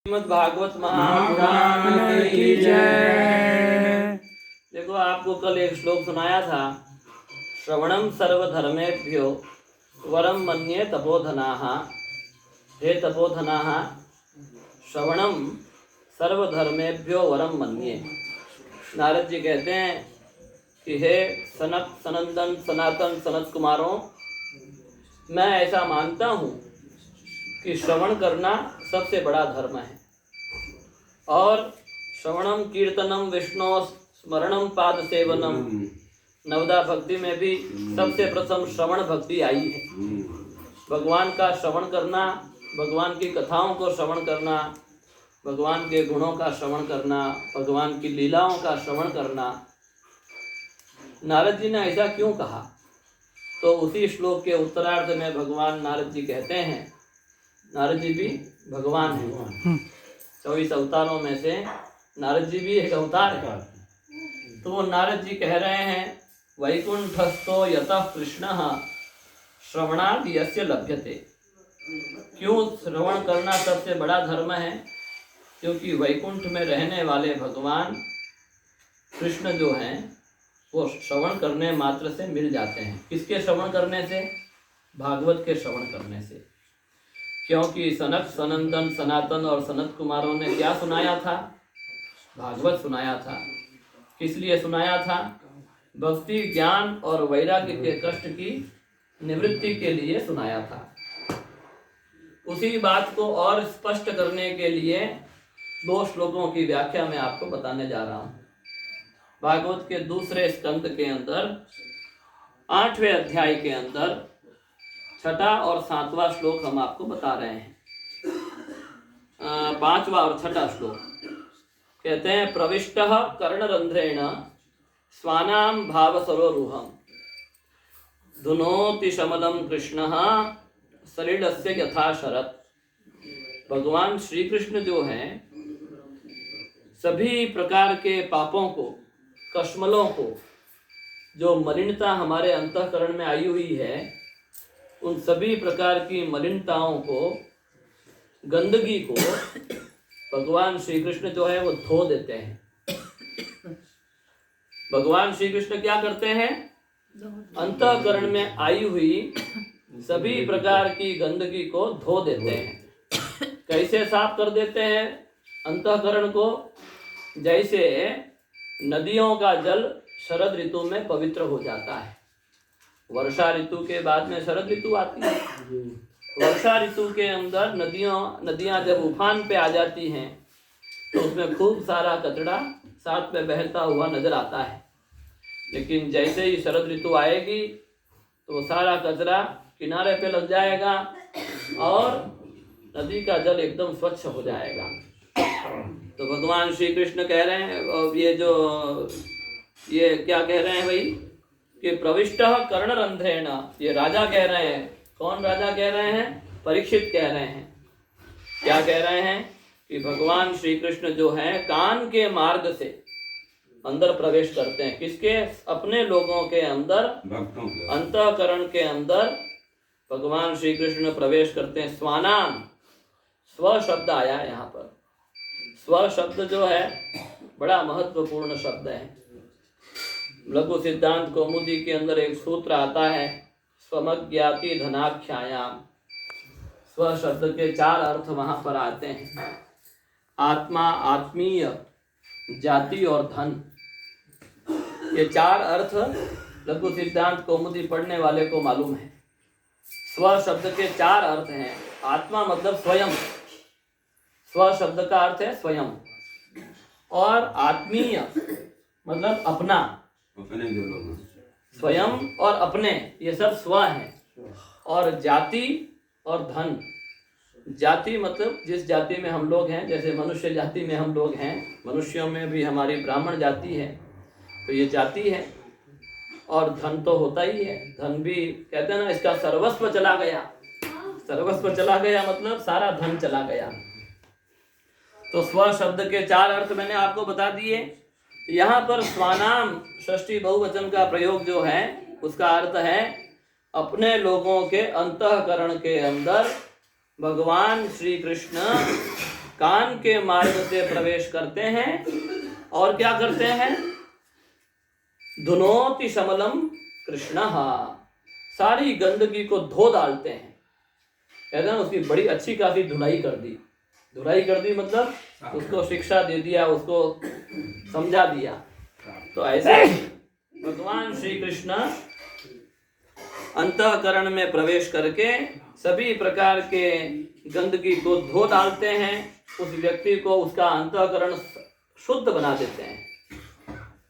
श्रीमद् भागवत महापुराण की जय। देखो, आपको कल एक श्लोक सुनाया था, श्रवणम सर्वधर्मेभ्यो वरम मन्ये तपोधनाः। हे तपोधनाः, श्रवणम सर्वधर्मेभ्यो वरम मन्ये। नारद जी कहते हैं कि हे सनक सनंदन सनातन सनत कुमारों, मैं ऐसा मानता हूँ कि श्रवण करना सबसे बड़ा धर्म है। और श्रवणम कीर्तनम विष्णु स्मरणम पाद सेवनम, नवदा भक्ति में भी सबसे प्रथम श्रवण भक्ति आई है। भगवान का श्रवण करना, भगवान की कथाओं को श्रवण करना, भगवान के गुणों का श्रवण करना, भगवान की लीलाओं का श्रवण करना। नारद जी ने ऐसा क्यों कहा? तो उसी श्लोक के उत्तरार्ध में भगवान नारद जी कहते हैं, नारद जी भी भगवान हैं, 24 अवतारों में से नारद जी भी एक अवतार है। तो वो नारद जी कह रहे हैं, वैकुंठस्थो यतः कृष्णः श्रवणात् यस्य लभ्यते। क्यों श्रवण करना सबसे बड़ा धर्म है? क्योंकि वैकुंठ में रहने वाले भगवान कृष्ण जो हैं वो श्रवण करने मात्र से मिल जाते हैं। किसके श्रवण करने से? भागवत के श्रवण करने से। क्योंकि सनक सनंदन सनातन और सनत कुमारों ने क्या सुनाया था? भागवत सुनाया था। किस लिए सुनाया था? भक्ति ज्ञान और वैराग्य के कष्ट की निवृत्ति के लिए सुनाया था। उसी बात को और स्पष्ट करने के लिए 2 श्लोकों की व्याख्या मैं आपको बताने जा रहा हूँ। भागवत के दूसरे स्कंद के अंदर 8वें अध्याय के अंदर 6ठा और 7वां श्लोक हम आपको बता रहे हैं। 5वां और 6ठा श्लोक कहते हैं, प्रविष्टः कर्णरंध्रेण स्वानां भावसरोरुहं धुनोति शमलं कृष्णः सलिलस्य यथा शरत्। भगवान श्री कृष्ण जो हैं सभी प्रकार के पापों को, कश्मलों को, जो मलिनता हमारे अंतःकरण में आई हुई है, उन सभी प्रकार की मलिनताओं को, गंदगी को भगवान श्री कृष्ण जो है वो धो देते हैं। भगवान श्री कृष्ण क्या करते हैं? अंतःकरण में आई हुई सभी प्रकार की गंदगी को धो देते हैं। कैसे साफ कर देते हैं अंतःकरण को? जैसे नदियों का जल शरद ऋतु में पवित्र हो जाता है। वर्षा ऋतु के बाद में शरद ऋतु आती है। वर्षा ऋतु के अंदर नदियां जब उफान पे आ जाती हैं तो उसमें खूब सारा कचरा साथ में बहता हुआ नजर आता है। लेकिन जैसे ही शरद ऋतु आएगी तो सारा कचरा किनारे पे लग जाएगा और नदी का जल एकदम स्वच्छ हो जाएगा। तो भगवान श्री कृष्ण कह रहे हैं, ये क्या कह रहे हैं भाई कि प्रविष्टः कर्णरंध्रेण, ये राजा कह रहे हैं। कौन राजा कह रहे हैं? परीक्षित कह रहे हैं। क्या कह रहे हैं कि भगवान श्री कृष्ण जो हैं कान के मार्ग से अंदर प्रवेश करते हैं। किसके? अपने लोगों के अंदर, अंतःकरण के अंदर भगवान श्री कृष्ण प्रवेश करते हैं। स्वानाम, स्व शब्द आया है यहाँ पर। स्व शब्द जो है बड़ा महत्वपूर्ण शब्द है। लघु सिद्धांत कौमुदी के अंदर एक सूत्र आता है, स्वमज्ञाति धनाख्यायाम। स्व शब्द के 4 अर्थ वहां पर आते हैं, आत्मा, आत्मीय, जाति और धन। ये 4 अर्थ लघु सिद्धांत कौमुदी पढ़ने वाले को मालूम है। स्व शब्द के 4 अर्थ हैं। आत्मा मतलब स्वयं, स्व शब्द का अर्थ है स्वयं। और आत्मीय मतलब अपना, स्वयं और अपने, ये सब स्व हैं। और जाति और धन। जाति मतलब जिस जाति में हम लोग हैं, जैसे मनुष्य जाति में हम लोग हैं, मनुष्यों में भी हमारी ब्राह्मण जाति है, तो ये जाति है। और धन तो होता ही है। धन भी कहते हैं ना, इसका सर्वस्व चला गया। सर्वस्व चला गया मतलब सारा धन चला गया। तो स्व शब्द के 4 अर्थ मैंने आपको बता दिए। यहाँ पर स्वानाम षष्ठी बहुवचन का प्रयोग जो है उसका अर्थ है अपने लोगों के अंतःकरण के अंदर भगवान श्री कृष्ण कान के मार्ग से प्रवेश करते हैं और क्या करते हैं? धुनोति शमलम कृष्ण, सारी गंदगी को धो डालते हैं। कहते हैं उसकी बड़ी अच्छी खासी धुलाई कर दी। धुलाई कर दी मतलब उसको शिक्षा दे दिया, उसको समझा दिया। तो ऐसे भगवान श्री कृष्ण अंतःकरण में प्रवेश करके सभी प्रकार के गंदगी को धो डालते हैं। उस व्यक्ति को उसका अंतःकरण शुद्ध बना देते हैं।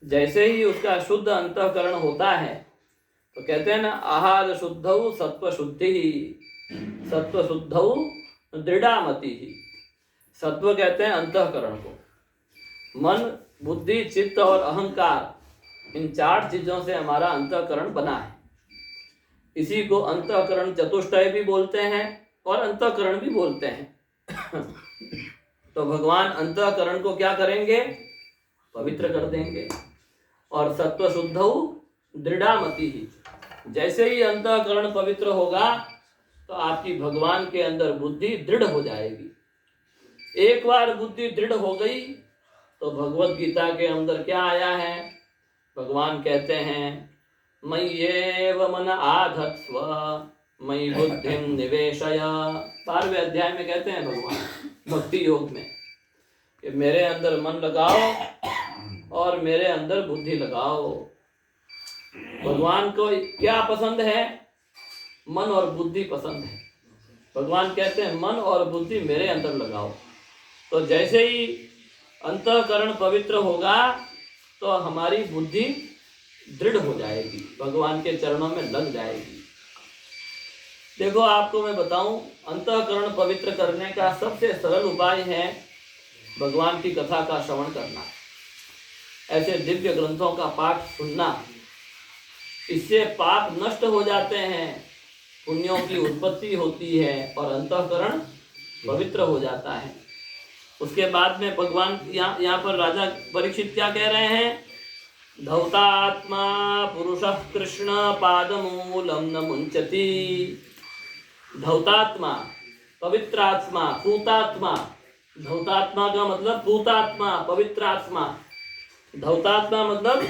जैसे ही उसका शुद्ध अंतःकरण होता है तो कहते हैं ना, आहार शुद्धौ सत्व शुद्धि, सत्व शुद्धौ दृढ़ामति। सत्व कहते हैं अंतःकरण को। मन, बुद्धि, चित्त और अहंकार, इन 4 चीजों से हमारा अंतःकरण बना है। इसी को अंतःकरण चतुष्टय भी बोलते हैं और अंतःकरण भी बोलते हैं। तो भगवान अंतःकरण को क्या करेंगे? पवित्र कर देंगे। और सत्व शुद्धौ दृढ़ामति, जैसे ही अंतःकरण पवित्र होगा तो आपकी भगवान के अंदर बुद्धि दृढ़ हो जाएगी। एक बार बुद्धि दृढ़ हो गई तो भगवत गीता के अंदर क्या आया है? भगवान कहते हैं, मय्येव मन आधत्स्व मयि बुद्धिं निवेशय। 12वें अध्याय में कहते हैं भगवान भक्ति योग में कि मेरे अंदर मन लगाओ और मेरे अंदर बुद्धि लगाओ। भगवान को क्या पसंद है? मन और बुद्धि पसंद है। भगवान कहते हैं मन और बुद्धि मेरे अंदर लगाओ। तो जैसे ही अंतःकरण पवित्र होगा तो हमारी बुद्धि दृढ़ हो जाएगी, भगवान के चरणों में लग जाएगी। देखो, आपको मैं बताऊं, अंतःकरण पवित्र करने का सबसे सरल उपाय है भगवान की कथा का श्रवण करना, ऐसे दिव्य ग्रंथों का पाठ सुनना। इससे पाप नष्ट हो जाते हैं, पुण्यों की उत्पत्ति होती है और अंतःकरण पवित्र हो जाता है। उसके बाद में भगवान यहाँ पर राजा परीक्षित क्या कह रहे हैं? धौतात्मा पुरुषः कृष्ण पादमूलम न मुंचति। धौतात्मा, पवित्रात्मा, पूतात्मा। धौतात्मा का मतलब पूतात्मा, पवित्रात्मा। धौतात्मा मतलब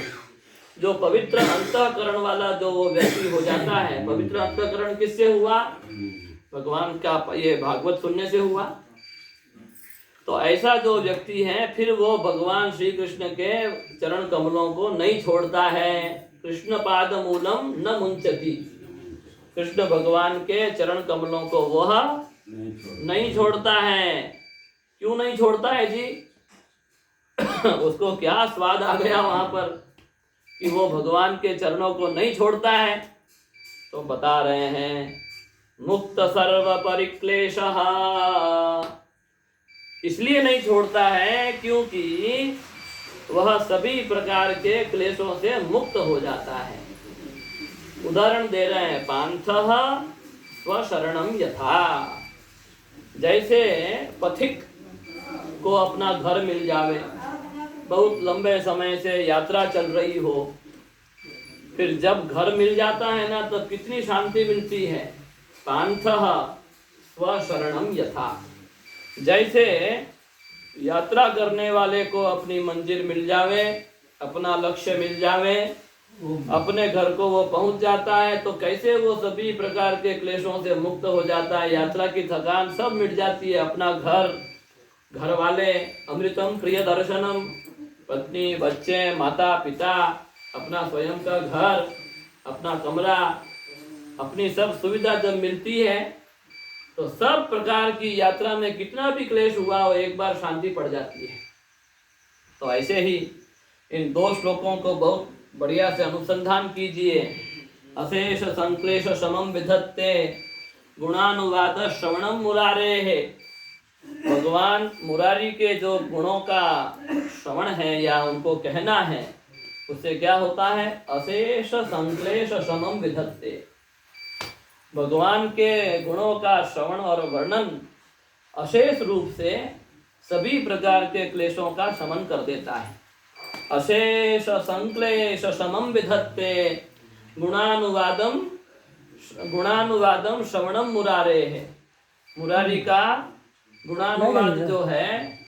जो पवित्र अंतःकरण वाला जो वो व्यक्ति हो जाता है। पवित्र अंतःकरण किससे हुआ? भगवान का ये भागवत सुनने से हुआ। तो ऐसा जो व्यक्ति है फिर वो भगवान श्री कृष्ण के चरण कमलों को नहीं छोड़ता है। कृष्ण पाद मूलम न मुंचति। कृष्ण भगवान के चरण कमलों को वह नहीं छोड़ता है। क्यों नहीं छोड़ता है जी? उसको क्या स्वाद आ गया वहां पर कि वो भगवान के चरणों को नहीं छोड़ता है? तो बता रहे हैं, मुक्त सर्व परिक्लेशः। इसलिए नहीं छोड़ता है क्योंकि वह सभी प्रकार के क्लेशों से मुक्त हो जाता है। उदाहरण दे रहे हैं, पांथः स्वशरणं यथा। जैसे पथिक को अपना घर मिल जावे, बहुत लंबे समय से यात्रा चल रही हो, फिर जब घर मिल जाता है ना तो कितनी शांति मिलती है। पांथः स्वशरणं यथा। जैसे यात्रा करने वाले को अपनी मंजिल मिल जावे, अपना लक्ष्य मिल जावे, अपने घर को वो पहुंच जाता है, तो कैसे वो सभी प्रकार के क्लेशों से मुक्त हो जाता है। यात्रा की थकान सब मिट जाती है। अपना घर, घर वाले, अमृतम प्रिय दर्शनम, पत्नी, बच्चे, माता पिता, अपना स्वयं का घर, अपना कमरा, अपनी सब सुविधा जब मिलती है तो सब प्रकार की यात्रा में कितना भी क्लेश हुआ हो एक बार शांति पड़ जाती है। तो ऐसे ही इन 2 श्लोकों को बहुत बढ़िया से अनुसंधान कीजिए। अशेष संक्लेश समम विधत्ते गुणानुवाद श्रवणम मुरारे है। भगवान मुरारी के जो गुणों का श्रवण है या उनको कहना है, उससे क्या होता है? अशेष संक्लेश समम विधत्ते। भगवान के गुणों का श्रवण और वर्णन अशेष रूप से सभी प्रकार के क्लेशों का शमन कर देता है। अशेष संक्लेश समम विधत्ते गुणानुवादम श्रवणम मुरारे है। मुरारी का गुणानुवाद जो है